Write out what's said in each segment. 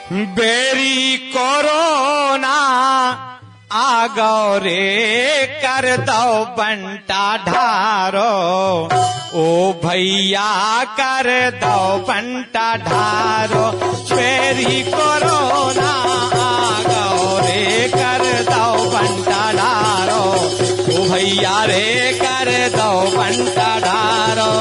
Berry corona आ गौ रे कर दो बंटा ढारो, ओ भैया कर दो बंटा ढारो। बेरी कोरोना आ गौ रे कर दो बंटा ढारो, ओ भैया रे कर दो बंटा ढारो।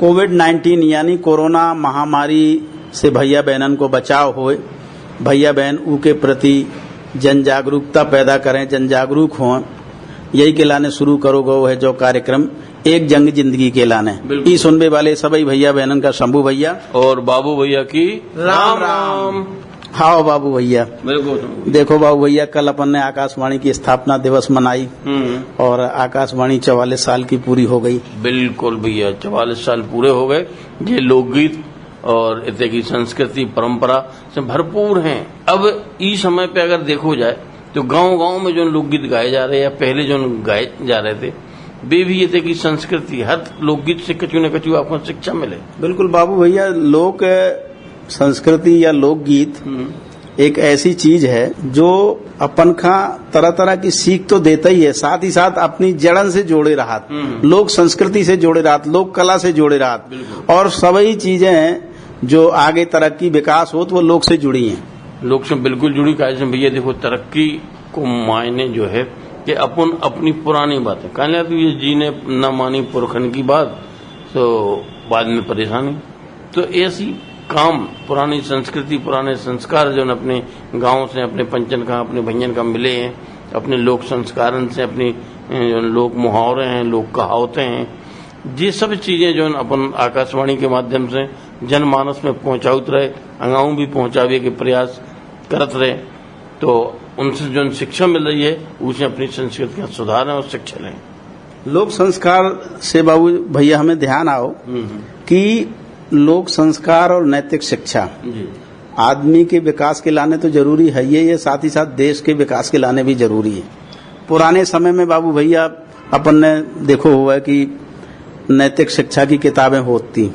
कोविड-19 यानी कोरोना महामारी से भैया बहनन को बचाव होए, भैया बहन ऊ के प्रति जन जागरूकता पैदा करें, जन जागरूक हों, यही के लाने शुरू करो गो है जो कार्यक्रम एक जंग जिंदगी के लाने। ई सुनबे वाले सभी भैया बहनन का शंभू भैया और बाबू भैया की राम राम। हाँ बाबू भैया, देखो बाबू भैया, कल अपन ने आकाशवाणी की स्थापना दिवस मनाई और आकाशवाणी 44 साल की पूरी हो गई। बिल्कुल भैया, 44 साल पूरे हो गए। ये लोकगीत और इतने की संस्कृति परंपरा से भरपूर हैं। अब इस समय पे अगर देखो जाए तो गांव-गांव में जो लोकगीत गाए जा रहे हैं या पहले जो गाए जा रहे थे, वे भी ये की संस्कृति, हर लोकगीत से कछु न कछु आपको शिक्षा मिले। बिल्कुल बाबू भैया, लोक संस्कृति या लोकगीत एक ऐसी चीज है जो अपन का तरह तरह की सीख तो देता ही है, साथ ही साथ अपनी जड़न से जोड़े रहा, लोक संस्कृति से जोड़े रहा, लोक कला से जोड़े रहा, और सभी चीजें जो आगे तरक्की विकास हो तो वो लोक से जुड़ी हैं। लोक से बिल्कुल जुड़ी। कैसे भैया देखो, तरक्की को मायने जो है कि अपन अपनी पुरानी बातें कहने तो ये जीने न मानी पुरखन की बात, तो बाद में परेशानी। तो ऐसी काम, पुरानी संस्कृति, पुराने संस्कार जो अपने गांव से, अपने पंचन का, अपने भंजन का मिले हैं, अपने लोक संस्कारन से, अपनी जो लोक मुहावरे हैं, लोक कहावतें हैं, ये सब चीजें जो अपन आकाशवाणी के माध्यम से जनमानस में पहुंचाउत रहे, अंगाऊ भी पहुंचावे के प्रयास करत रहे, तो उनसे जो शिक्षा मिल रही है उसे अपनी संस्कृति का सुधारें और शिक्षा लें। लोक संस्कार से बाबू भैया हमें ध्यान आओ कि लोक संस्कार और नैतिक शिक्षा आदमी के विकास के लाने तो जरूरी है, ये साथ ही साथ देश के विकास के लाने भी जरूरी है। पुराने समय में बाबू भैया अपन ने देखो हुआ कि नैतिक शिक्षा की किताबें होती,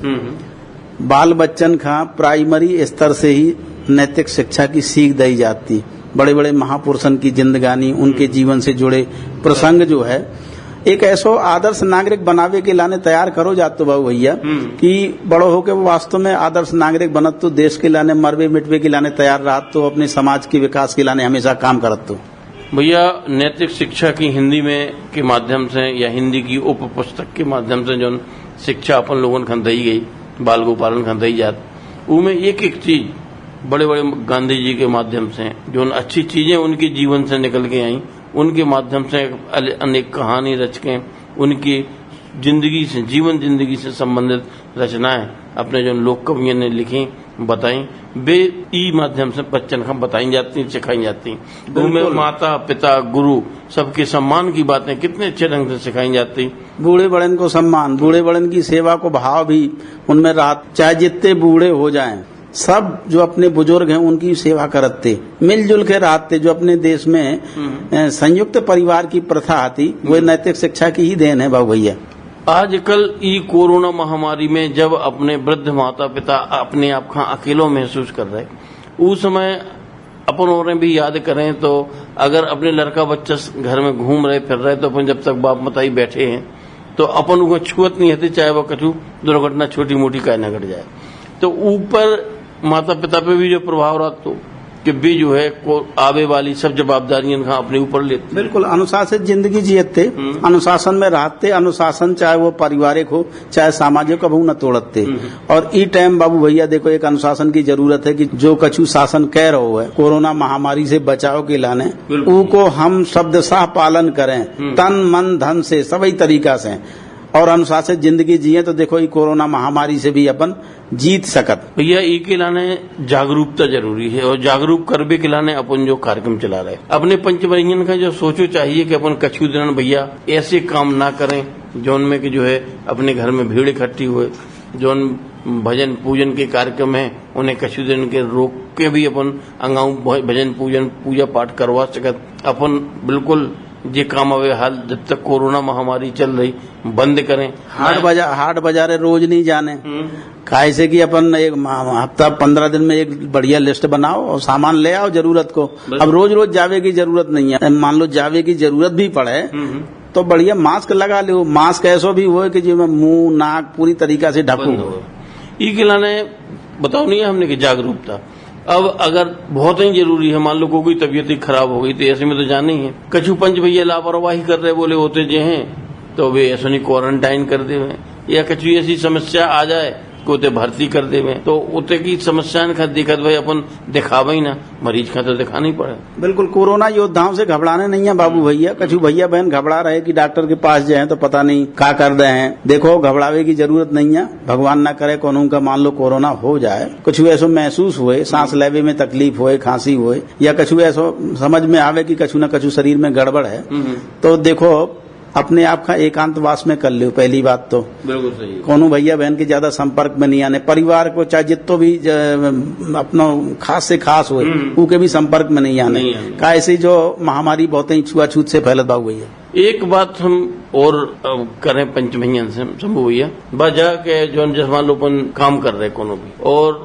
बाल बच्चन का प्राइमरी स्तर से ही नैतिक शिक्षा की सीख दी जाती। बड़े बड़े महापुरुषन की जिंदगानी, उनके जीवन से जुड़े प्रसंग जो है एक ऐसो आदर्श नागरिक बनावे के लाने तैयार करो जातो बाबू भैया कि बड़ो होके वो वास्तव में आदर्श नागरिक बनत तो देश के लाने मरवे मिटवे के लाने तैयार रहा, तो अपने समाज के विकास के लाने हमेशा काम करत। तो भैया नैतिक शिक्षा की हिंदी में के माध्यम से या हिंदी की उप पुस्तक के माध्यम से जो शिक्षा अपन लोगों खन दी गई, बाल गोपालन खन दी जात, उनमें एक एक चीज बड़े बड़े गांधी जी के माध्यम से जो अच्छी चीजें उनके जीवन से निकल के आई, उनके माध्यम से अनेक कहानी रच के उनकी जिंदगी से, जीवन जिंदगी से संबंधित रचनाएं अपने जो लोक कवियों ने लिखी, बताई, वे ई माध्यम से बच्चन का बताई जाती, सिखाई जाती। उनमें माता पिता गुरु सबके सम्मान की बातें कितने अच्छे ढंग से सिखाई जाती। बूढ़े बड़न को सम्मान, बूढ़े बड़न की सेवा को भाव भी उनमें रात, चाहे जितने बूढ़े हो जाएं, सब जो अपने बुजुर्ग हैं उनकी सेवा करते, मिलजुल के रहते। जो अपने देश में संयुक्त परिवार की प्रथा आती, वो नैतिक शिक्षा की ही देन है बाबू भैया। आजकल ई कोरोना महामारी में जब अपने वृद्ध माता पिता अपने आप का अकेलो महसूस कर रहे, उस समय अपन और भी याद करें तो अगर अपने लड़का बच्चा घर में घूम रहे फिर रहे तो अपन जब तक बाप मताई बैठे हैं तो अपन उनको छुअत नहीं होती, चाहे वो कछु दुर्घटना छोटी मोटी का न घट जाए। तो ऊपर माता पिता पे भी जो प्रभाव रहा तो कि भी जो है को आवे वाली सब जवाबदारियां अपने ऊपर लेते। बिल्कुल अनुशासित जिंदगी जियते, अनुशासन में रहते, अनुशासन चाहे वो पारिवारिक हो चाहे सामाजिक हो न तोड़ते। और ई टाइम बाबू भैया देखो एक अनुशासन की जरूरत है कि जो कछु शासन कह रहा है कोरोना महामारी से बचाव के लाने, उनको हम शब्दशाह पालन करें, तन मन धन से सभी तरीका से, और अनुशासित जिंदगी जिए तो देखो ये कोरोना महामारी से भी अपन जीत सकत। भैया ई के लाने जागरूकता जरूरी है और जागरूक करबे के लाने अपन जो कार्यक्रम चला रहे अपने पंचमरियन का जो सोचो चाहिए कि अपन कछु दिन भैया ऐसे काम ना करें जो उनमें कि जो है अपने घर में भीड़ इकट्ठी हुए, जो भजन पूजन के कार्यक्रम है उन्हें कछु दिन के रोक के भी अपन अंगाऊ भजन पूजन पूजा पाठ करवा सकत। अपन बिल्कुल ये काम अवे हाल जब तक कोरोना महामारी चल रही बंद करें। हाट बाजारे रोज नहीं जाने, काहे से कि अपन एक हफ्ता 15 दिन में एक बढ़िया लिस्ट बनाओ और सामान ले आओ जरूरत को। अब रोज रोज जावे की जरूरत नहीं है। मान लो जावे की जरूरत भी पड़े तो बढ़िया मास्क लगा लो। मास्क ऐसा भी हो कि जो मुंह नाक पूरी तरीका से ढकू। ई के लाने बताओ नहीं है हमने की जागरूकता। अब अगर बहुत ही जरूरी है, मान लो कोई तबीयत ही खराब हो गई तो ऐसे में तो जाना ही है। कछु पंच भैया लापरवाही कर रहे बोले होते जे हैं तो वे ऐसा नहीं क्वारंटाइन कर दे, या कछु ऐसी समस्या आ जाए को उते भर्ती कर दे, तो उते की समस्या का दिक्कत भाई अपन दिखावे ही ना, मरीज का तो दिखाना ही पड़े। बिल्कुल कोरोना योद्धाओं से घबराने नहीं है बाबू भैया। कछु भैया बहन घबरा रहे कि डॉक्टर के पास जाए तो पता नहीं क्या कर रहे हैं। देखो घबरावे की जरूरत नहीं है। भगवान ना करे कोनो का मान लो कोरोना हो जाए, कुछ ऐसा महसूस हुए, सांस लेवे में तकलीफ हुए, खांसी हुए, या कुछ ऐसा समझ में आवे कि कछु न कछु शरीर में गड़बड़ है, तो देखो अपने आप का एकांतवास में कर लो। पहली बात तो बिल्कुल सही है। कोनो भैया बहन के ज्यादा संपर्क में नहीं आने। परिवार को चाहे जितो भी अपना खास से खास हो उनके भी संपर्क में नहीं आने। का ऐसी जो महामारी बहुत ही छुआछूत से फैलत बाबू भैया। एक बात हम और करें पंच भैया से शंभू भैया, वजह के जो जैसे मान लो अपन काम कर रहे कोनो भी और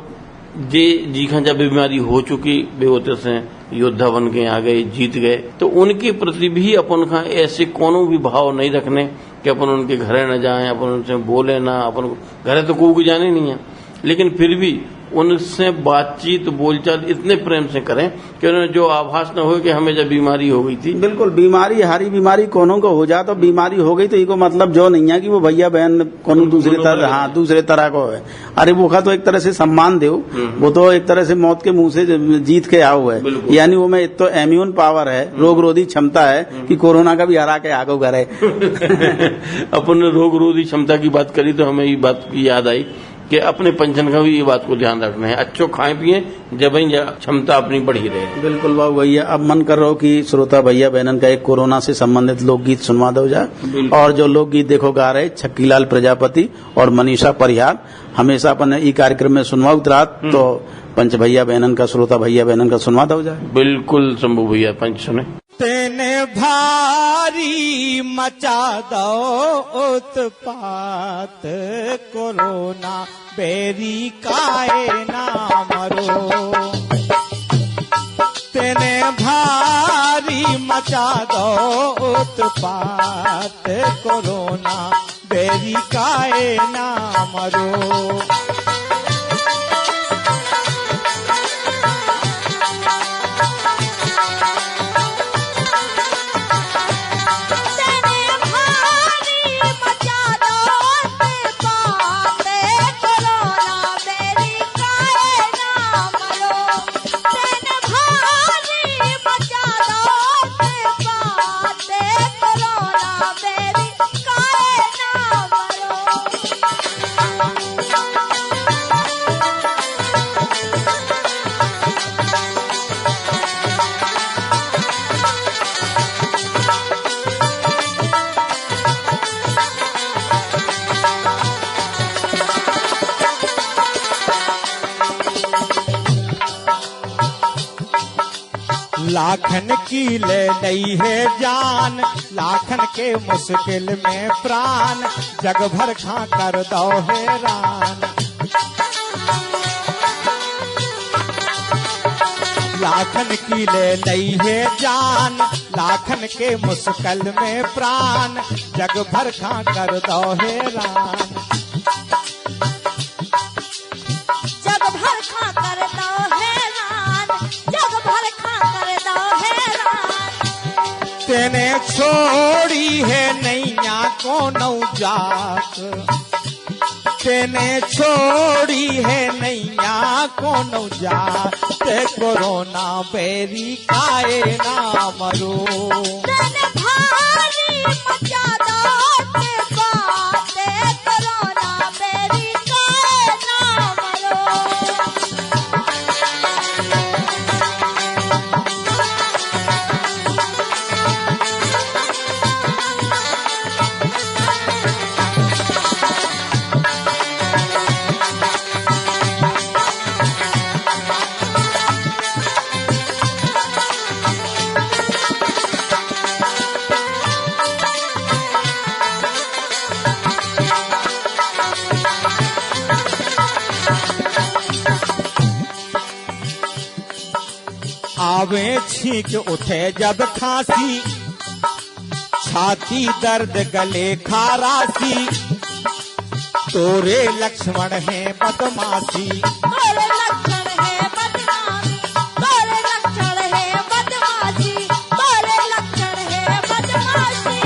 जी खां जब बीमारी हो चुकी वे होते से योद्धा बन के आ गए, जीत गए, तो उनके प्रति भी अपन का ऐसे कोनो भी भाव नहीं रखने कि अपन उनके घरे न जाएं, अपन उनसे बोले ना। अपन घरे तो कोई जाने नहीं है, लेकिन फिर भी उनसे बातचीत बोलचाल इतने प्रेम से करें कि उन्हें जो आभास न हो कि हमें जब बीमारी हो गई थी। बिल्कुल बीमारी हारी बीमारी कोनो को हो जाए तो बीमारी हो गई तो इको मतलब जो नहीं है कि वो भैया बहन कोनो दूसरे तरह, हाँ दूसरे तरह को है। अरे वो का तो एक तरह से सम्मान दो, वो तो एक तरह से मौत के मुंह से जीत के आओ है। यानी वो में तो इम्यून पावर है, रोग रोधी क्षमता है कि कोरोना का भी हरा के आगो करे। अपन ने रोग रोधी क्षमता की बात करी तो हमें ये बात की याद आई कि अपने पंचन का भी ये बात को ध्यान रखना है। अच्छो खाएं पिए जब क्षमता अपनी बढ़ी रहे। बिल्कुल बाबू भैया। अब मन कर रहा हो कि श्रोता भैया बहनन का एक कोरोना से संबंधित लोकगीत सुनवा दो जाए। और जो लोकगीत देखो गा रहे छक्कीलाल प्रजापति और मनीषा परिहार, हमेशा अपन ई कार्यक्रम में सुनवा उतरा तो पंच भैया बहनन का, श्रोता भैया बहनन का सुनवा दो जाए। बिल्कुल शंभू भैया पंच सुने। तेने भारी मचा दो उत्पात, कोरोना बेरी काए ना मरो। तेने भारी मचा दो उत्पात, कोरोना बेरी काए ना मरो। लाखन की ले लई है जान, लाखन के मुश्किल में प्राण, जग भर खा कर दो हैरान। लाखन की ले लई है जान, लाखन के मुश्किल में प्राण, जग भर खा कर दो हैरान। जग भर खा कर दो हैरान, जग भर खा कर दो हैरान। तेने छोड़ी है नैया को नौजात, तेने छोड़ी है नैया को नौजात, ते कोरोना बेरी काए ना मरो। तेने भारी मचा दो उत्पात, कोरोना बेरी काए ना मरो। आवे छींक उठे जब खांसी, छाती दर्द गले खारासी, तोरे लक्ष्मण है बदमाशी। तोरे लक्षण है बदनामी, तोरे लक्षण है बदमाशी, तोरे लक्षण है बदमाशी।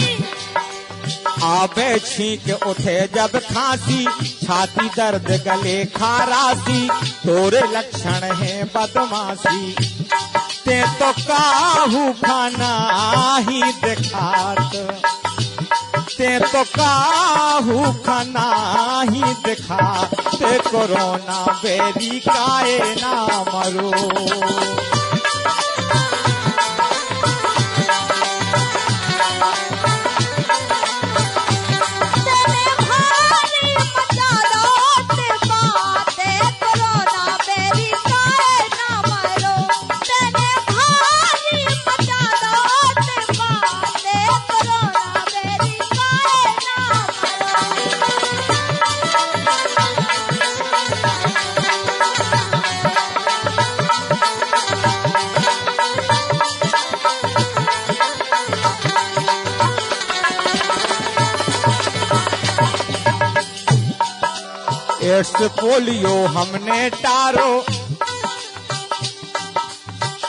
आवे छींक उठे जब खांसी, छाती दर्द गले खारासी, तोरे लक्षण है बदमाशी। ते तो काहू खाना ही दिखात, ते तो काहू खाना ही दिखा, ते कोरोना बेरी काए ना मरो। तेने भारी मचा दो ते बाते, कोरोना बेरी काए ना मरो। तेने भारी मचा दो ते बाते, कोरोना बेरी काए ना एड्स पोलियो हमने टारो,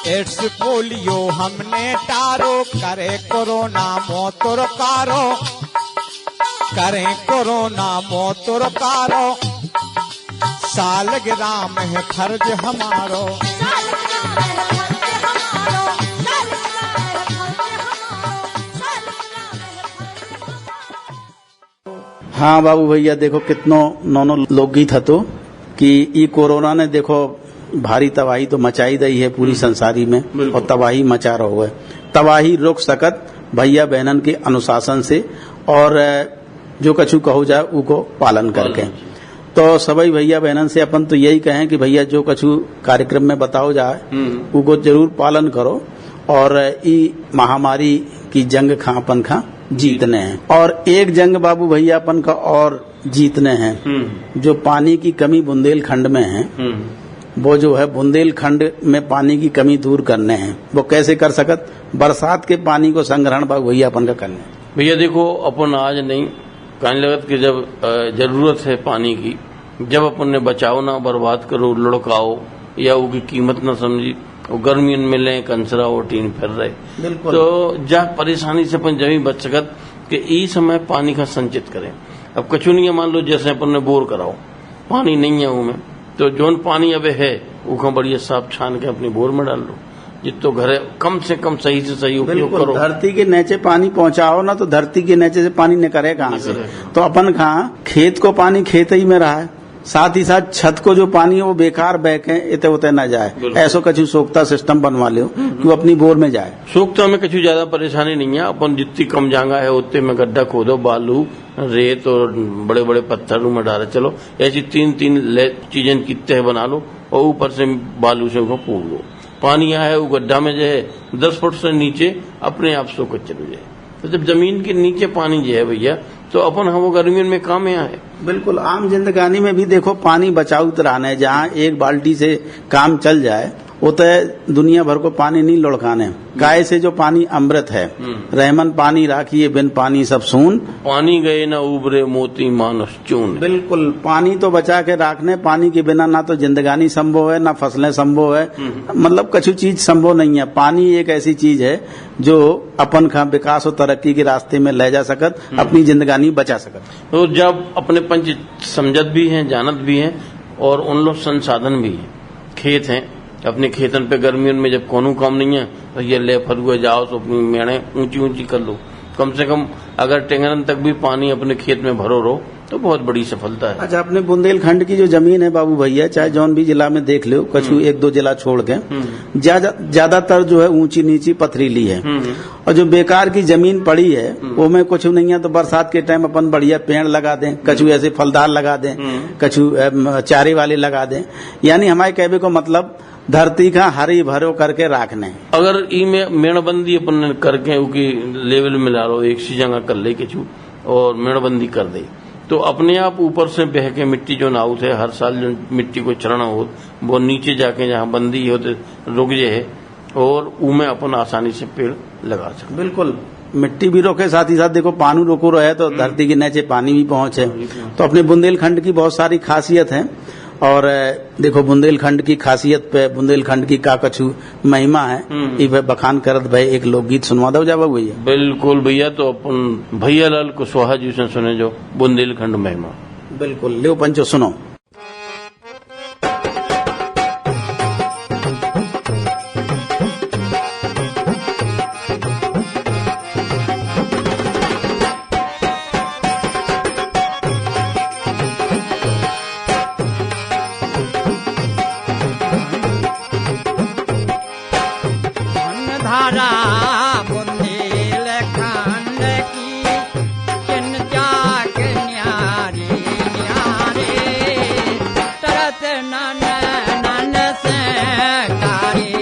एड्स पोलियो हमने टारो, करे कोरोना मोतुर कारो, करे कोरोना मोतुर कारो, सालगिरह में है फर्ज हमारो। हाँ बाबू भैया देखो कितनो नौनो लोकगीत हतो कि ई कोरोना ने देखो भारी तबाही तो मचाई दई है पूरी संसारी में, और तबाही मचा रहो है। तबाही रोक सकत भैया बहनन के अनुशासन से, और जो कछु कहो जाए उको पालन करके। तो सभी भैया बहनन से अपन तो यही कहें कि भैया जो कछु कार्यक्रम में बताओ जाए उको जरूर पालन करो, और ई महामारी की जंग खा अपन खा जीतने हैं। और एक जंग बाबू भैया अपन का और जीतने हैं, जो पानी की कमी बुंदेलखंड में है, वो जो है बुंदेलखंड में पानी की कमी दूर करने हैं। वो कैसे कर सकत? बरसात के पानी को संग्रहण बाबू भैया अपन का करने। भैया देखो अपन आज नहीं कहने लगत कि जब जरूरत है पानी की, जब अपन ने बचाओ ना बर्बाद करो लुढ़काओ, या उसकी कीमत ना समझी, वो गर्मियों में ले कंसरा और टीन फिर रहे। बिल्कुल। तो जा परेशानी से अपन जमी बच सकत कि ई समय पानी का संचित करें। अब कछु नहीं है, मान लो जैसे अपन ने बोर कराओ, पानी नहीं है उनमें, तो जोन पानी अब है वो बढ़िया साफ छान के अपनी बोर में डाल लो, जितो घर कम से कम सही से सही उपयोग करो। धरती के नीचे पानी पहुंचाओ ना, तो धरती के नीचे से पानी निकले कहाँ से? तो अपन कहाँ खेत को पानी खेत ही में रहा है, साथ ही साथ छत को जो पानी है वो बेकार बहके इतने उतने न जाए। ऐसा कछु सोखता सिस्टम बनवा लो कि वो अपनी बोर में जाए। सोखता में कछु ज्यादा परेशानी नहीं है, अपन जितनी कम जगह है उतने में गड्ढा खोदो, बालू रेत और बड़े बड़े पत्थरों में डाले चलो, ऐसी तीन चीजें की तह बना लो और ऊपर से बालू से उसको पूर लो। पानी यहाँ है वो गड्ढा में जो है 10 फुट से नीचे अपने आप सोख चले जाए। तो जब जमीन के नीचे पानी जो है भैया, तो अपन हम गर्मियों में काम यहाँ है। बिल्कुल आम जिंदगानी में भी देखो पानी बचाओ रहना है, जहाँ एक बाल्टी से काम चल जाए वो तो दुनिया भर को पानी नहीं लुढ़काने। गाय से जो पानी अमृत है, रहमन पानी राखिए बिन पानी सब सून, पानी गए ना उबरे मोती मानस चून। बिल्कुल पानी तो बचा के रखने, पानी के बिना ना तो जिंदगानी संभव है ना फसलें संभव है, मतलब कछु चीज संभव नहीं है। पानी एक ऐसी चीज है जो अपन का विकास और तरक्की के रास्ते में ले जा सकत, अपनी जिंदगानी बचा सकत। तो जब अपने पंच समझत भी हैं, जानत भी हैं, और उन लोग संसाधन भी हैं, खेत हैं, अपने खेतन पे गर्मियों में जब कोनो काम नहीं है तो ये ले फरुए जाओ तो अपनी मेड़े ऊंची ऊंची कर लो। कम से कम अगर टेंगरन तक भी पानी अपने खेत में भरो रहो तो बहुत बड़ी सफलता है। अच्छा, अपने बुंदेलखंड की जो जमीन है बाबू भैया, चाहे जौन भी जिला में देख लो, कछु एक दो जिला छोड़ के ज्यादातर जो है ऊंची नीची पथरीली है, और जो बेकार की जमीन पड़ी है वो में कुछ नहीं है, तो बरसात के टाइम अपन बढ़िया पेड़ लगा दें, कछु ऐसे फलदार लगा दें, कछु चारे वाले लगा दें। यानी हमारे कहने को मतलब धरती का हरी भरो करके रखने। अगर ई में मेड़बंदी अपन करके उकी लेवल में ला लो, एक सी जगह कर ले कछु और मेड़बंदी कर दे, तो अपने आप ऊपर से बह के मिट्टी जो नाउत है, हर साल जो मिट्टी को चढ़ना हो वो नीचे जाके जहाँ बंदी हो तो रुक जाए, और उमें अपन आसानी से पेड़ लगा सकते। बिल्कुल, मिट्टी भी रोके, साथ ही साथ देखो पानी रोको रहे तो धरती के नीचे पानी भी पहुंचे। तो अपने बुंदेलखंड की बहुत सारी खासियत है। और देखो बुंदेलखंड की खासियत पे, बुंदेलखंड की का कछु महिमा है, ई बखान करत भाई एक लोकगीत सुनवा दो जा बाबू भैया। बिल्कुल भैया, तो अपन भैया लाल कुशवाहा जी से सुने जो बुंदेलखंड महिमा। बिल्कुल, ले पंचो सुनो। धारा बुंदेलखंड की चिंचाक न्यारी न्यारे तरत नन नन से तारे।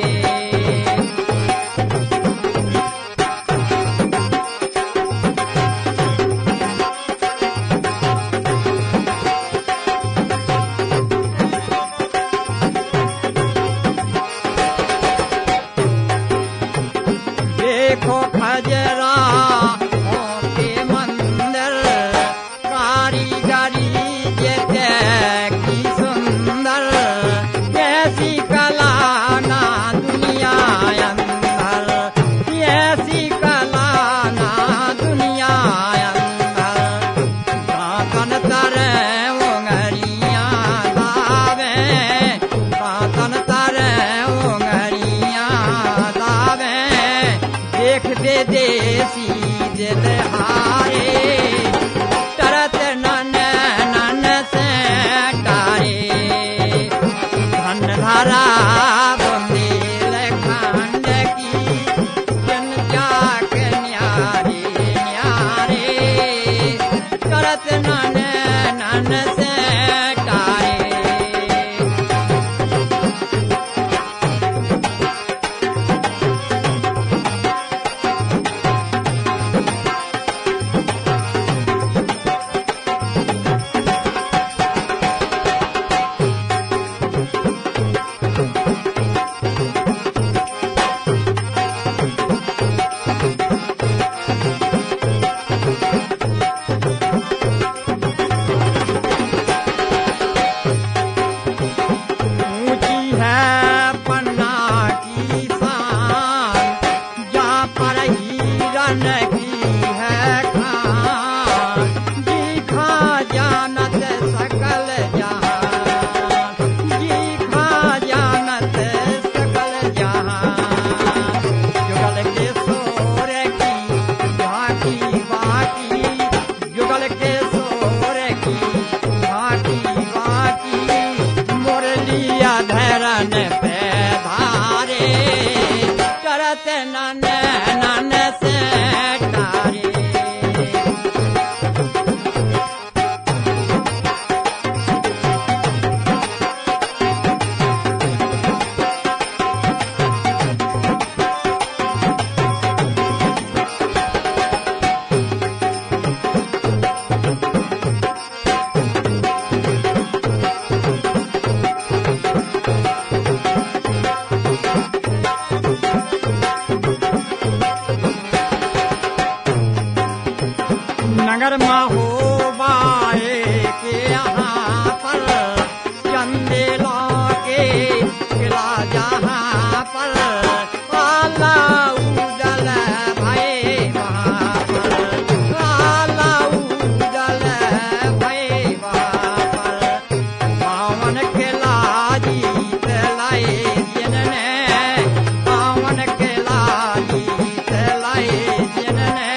देखो खजरा के मंदिर कारीगरी जैसे की सुंदर, कैसी कला ना दुनिया अंदर, कैसी कला ना दुनिया अंदर। कातन तरे उंगरियां दावे, कातन तरे उंगरियां दावे, देखते देसी दिल हारे तरत नन नन से तारे। धन धारा बुंदेलखंड की चिंचाक न्यारे न्यारे तरत नन नन से तारे। ऊंची है पन्ना की शान, जहाँ पर हिरन की है खान। जी खा जानत सकल जहान, जी खा जानत सकल जहान। जुगल के सोर की झांकी बाकी, जुगल के सोर की झांकी बाकी, मुरलिया धरन पे धारे करत नन नन से तारे। नगर महोबाए के यहाँ पर चंदेला के किला जहाँ पर आला उदल भय वहाँ पर, आला उदल भय वहाँ पर। पावन किला जीत लाए जिनने, पावन किला जीत लाए जिनने,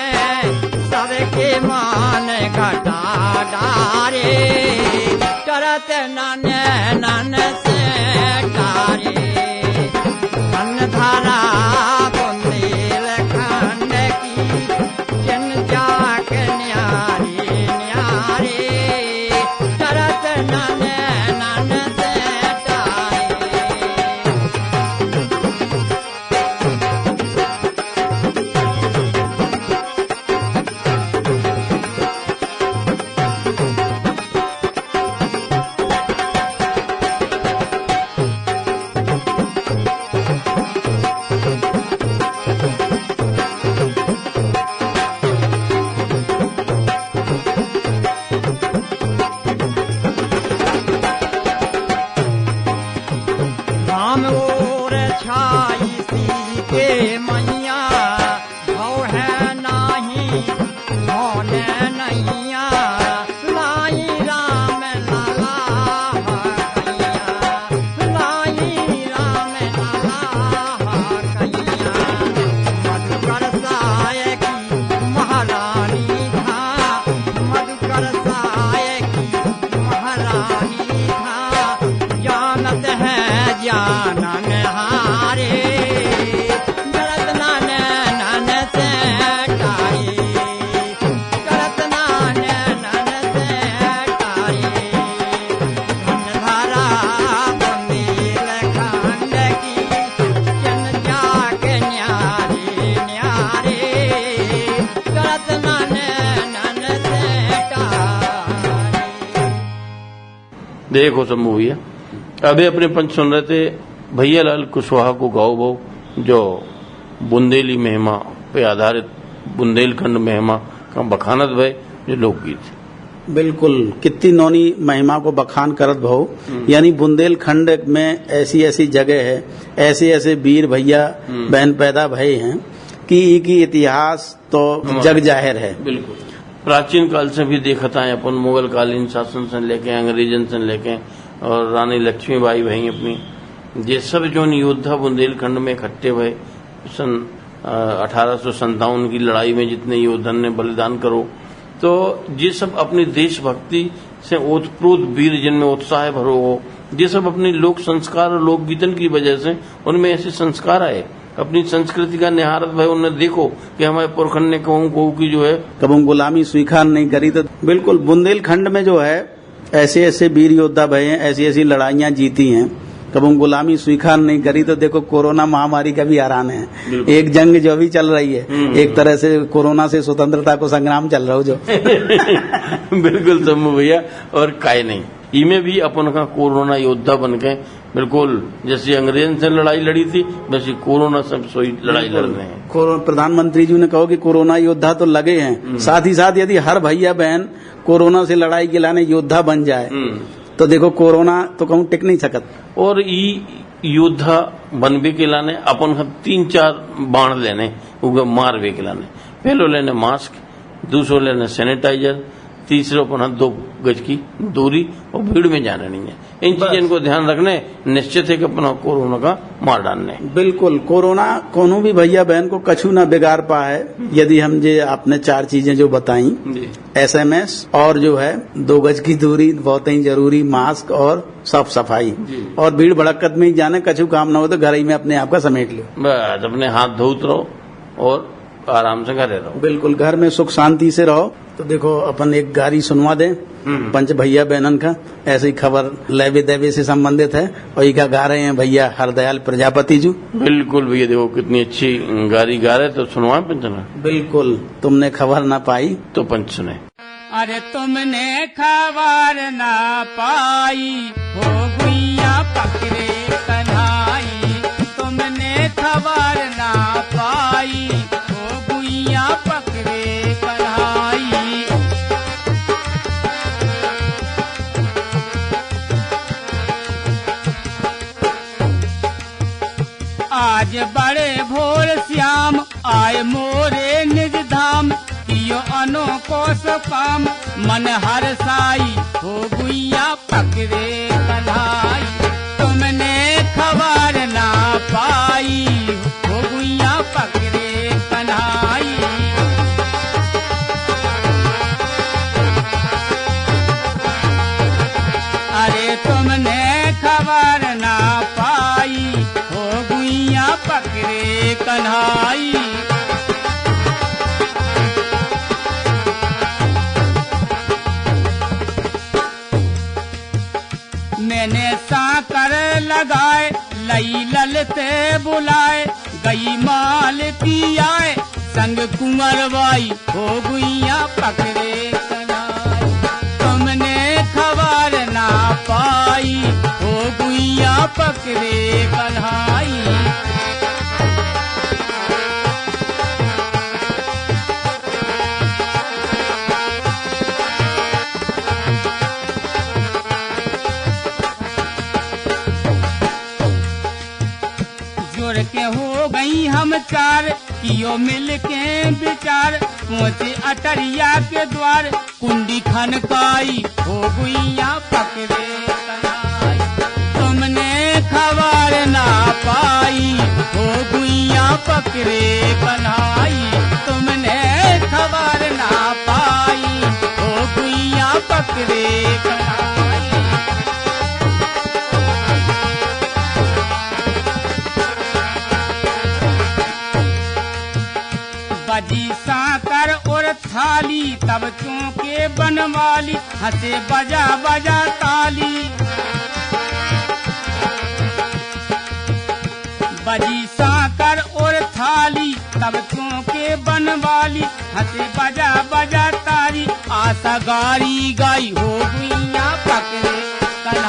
सबके मान घटा डारे करत नन नन से तारे। धन धारा बुंदेलखंड की चिंचाक न्यारी न्यारे करत नन नन से तारे। देखो शंभू भैया, अभी अपने पंच सुन रहे थे भैया लाल कुशवाहा को गाओ भाव, जो बुंदेली महिमा पे आधारित बुंदेलखंड महिमा का बखानत भय जो लोकगीत। बिल्कुल, कितनी नौनी महिमा को बखान करत भो। यानी बुंदेलखंड में ऐसी ऐसी जगह है, ऐसे ऐसे वीर भैया बहन पैदा भये हैं कि इनकी इतिहास तो जग जाहिर है। बिल्कुल, प्राचीन काल से भी देखता है अपन, मुगल कालीन शासन से लेके अंग्रेजन से लेके और रानी लक्ष्मीबाई भाई अपनी, ये सब जो योद्धा बुंदेलखंड में इकट्ठे हुए सन 1857 की लड़ाई में जितने योद्धन ने बलिदान करो, तो ये सब अपनी देशभक्ति से ओतप्रोत वीर जिनमें उत्साह भरो हो, ये सब अपनी लोक संस्कार और लोक गीतन की वजह से उनमें ऐसे संस्कार आए, अपनी संस्कृति का निहारत भाई उन्हें देखो कि हमारे पुरखन ने कहूँ की जो है कभी गुलामी स्वीकार नहीं करी। तो बिल्कुल बुंदेलखंड में जो है ऐसे ऐसे वीर योद्धा भये हैं, ऐसी ऐसी लड़ाइयां जीती हैं, कभी गुलामी स्वीकार नहीं करी। तो देखो कोरोना महामारी का भी हैरान है, एक जंग जो भी चल रही है, एक तरह से कोरोना से स्वतंत्रता को संग्राम चल रहा हो जो। बिल्कुल शंभू भैया, और काय नहीं, इमे भी अपन का कोरोना योद्धा बन के, बिल्कुल जैसे अंग्रेजन से लड़ाई लड़ी थी वैसे कोरोना से सोई लड़ाई लड़ रहे हैं। प्रधानमंत्री जी ने कहो कि कोरोना योद्धा तो लगे हैं, साथ ही साथ यदि हर भैया बहन कोरोना से लड़ाई के लाने योद्धा बन जाए तो देखो कोरोना तो कहूँ टिक नहीं सकत। और योद्धा बनवे के लाने अपन 3-4 बाण लेने, मारवे के लाने, पहले लेने मास्क, दूसरो लेने सैनिटाइजर, तीसरे अपन 2 गज की दूरी और भीड़ में जाना नहीं है। इन चीजों को ध्यान रखने निश्चित है कि अपना कोरोना का मार डालने। बिल्कुल, कोरोना कोनो भी भैया बहन को कछु ना बिगाड़ पाए यदि हम जे आपने 4 चीजें जो बताई, SMS और जो है 2 गज की दूरी बहुत ही जरूरी, मास्क और साफ सफाई, और भीड़ भड़कत में ही जाने, कछु काम ना हो तो घर ही में अपने आप का समेट लो, बस अपने हाथ धोत रहो और आराम से घरे रहो। बिल्कुल, घर में सुख शांति से रहो। तो देखो अपन एक गारी सुनवा दें पंच भैया बहनन का, ऐसी खबर लेवे देवे से संबंधित है, और ये गा रहे हैं भैया हरदयाल प्रजापति जी। बिल्कुल भैया, देखो कितनी अच्छी गारी गा रहे, तो सुनवाए पंचना। बिल्कुल, तुमने खबर ना पाई तो पंच सुने। अरे तुमने खबर ना पाई हो गुइया पकड़े कन्हाई, तुमने खबर ना पाई हो गुइया पकड़े कन्हाई। आज बड़े भोर श्याम आए मोरे निज धाम, कियो अनोखो सो काम मन हर साई हो गुइया पकड़े कन्हाई। तुमने खबर ना पाई हो गुइया पकड़े कन्हाई। अरे तुमने खबर ना पाई हो गुइया पकड़े कन्हाई। मैंने साकर लगाए लई ललते बुलाए, गई माल की आए संग कुंवर बाई हो गुइया पकड़े कन्हाई। तुमने खबर ना पाई हो गुइया पकड़े कन्हाई। जोड़ के हो गई हम 4 कियो मिल के विचार, पहुँचे अटरिया के द्वार कुंडी खनकाई हो गुइया पकड़े कन्हाई। तुमने खबर ना पाई हो गुइया पकड़े कन्हाई। तुमने खबर ना पाई हो गुइया पकड़े कन्हाई। बजी साकर और थाली तब चौके बनवाली, हंसे बजा बजा ताली। बजी साकर और थाली तब चौके बनवाली, हंसे बजा बजा ताली। आशा गारी गाई हो गुइया पकड़े कन्हाई।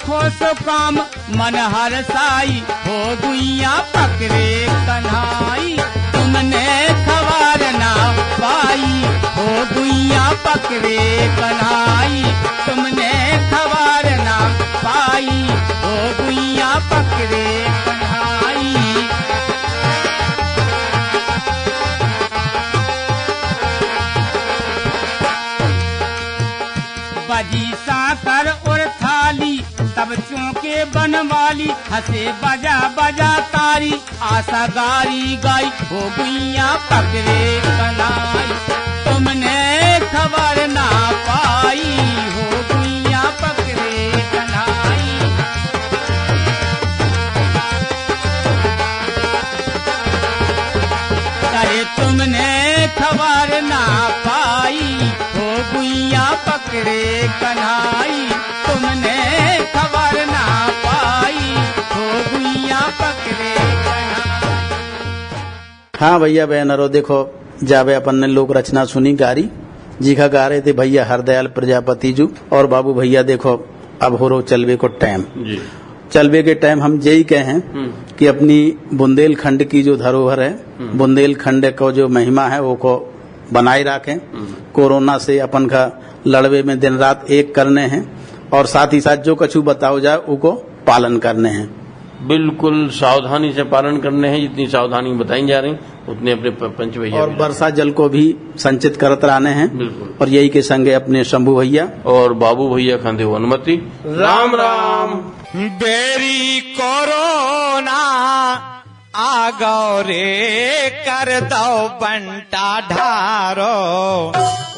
देखो सो काम मन हर साई हो गुइया पकड़े कन्हाई तुमने खबर ना पाई हो गुइया पकड़े कन्हाई तुमने खबर ना पाई हो गुइया पकड़े कन्हाई बजी साकर और थाली तब चौके बनवाली हंसे बजा बजा तारी आशा गारी गाई हो गुइया पकड़े कन्हाई तुमने खबर ना पाई हो गुइया पकड़े कन्हाई अरे तुमने खबर ना पाई हो गुइया पकड़े कन्हाई तुमने खबर ना पाई हो गुइया पकड़े कन्हाई। हाँ भैया बहनरो देखो जावे अपन ने लोक रचना सुनी गारी जी का गा रहे थे भैया हरदयाल प्रजापति जू और बाबू भैया देखो अब हो रो चलवे को टाइम जी चलवे के टाइम हम यही कहें कि अपनी बुंदेलखंड की जो धरोहर है बुंदेलखंड को जो महिमा है वो को बनाए रखें कोरोना से अपन का लड़वे में दिन रात एक करने हैं और साथ ही साथ जो कछु बताओ जाए उको पालन करने हैं बिल्कुल सावधानी से पालन करने हैं जितनी सावधानी बताई जा रही उतने अपने पंच भैया और वर्षा जल को भी संचित करते रहने हैं बिल्कुल और यही के संगे अपने शंभू भैया और बाबू भैया खांदे हो अनुमति राम राम बेरी कोरोना आ गौ रे कर दो बंटा ढारो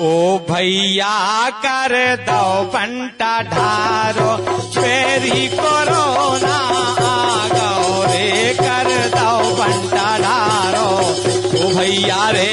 ओ भैया कर दो बंटा ढारो बेरी कोरोना आ गौ रे कर दो बंटा ढारो ओ भैया रे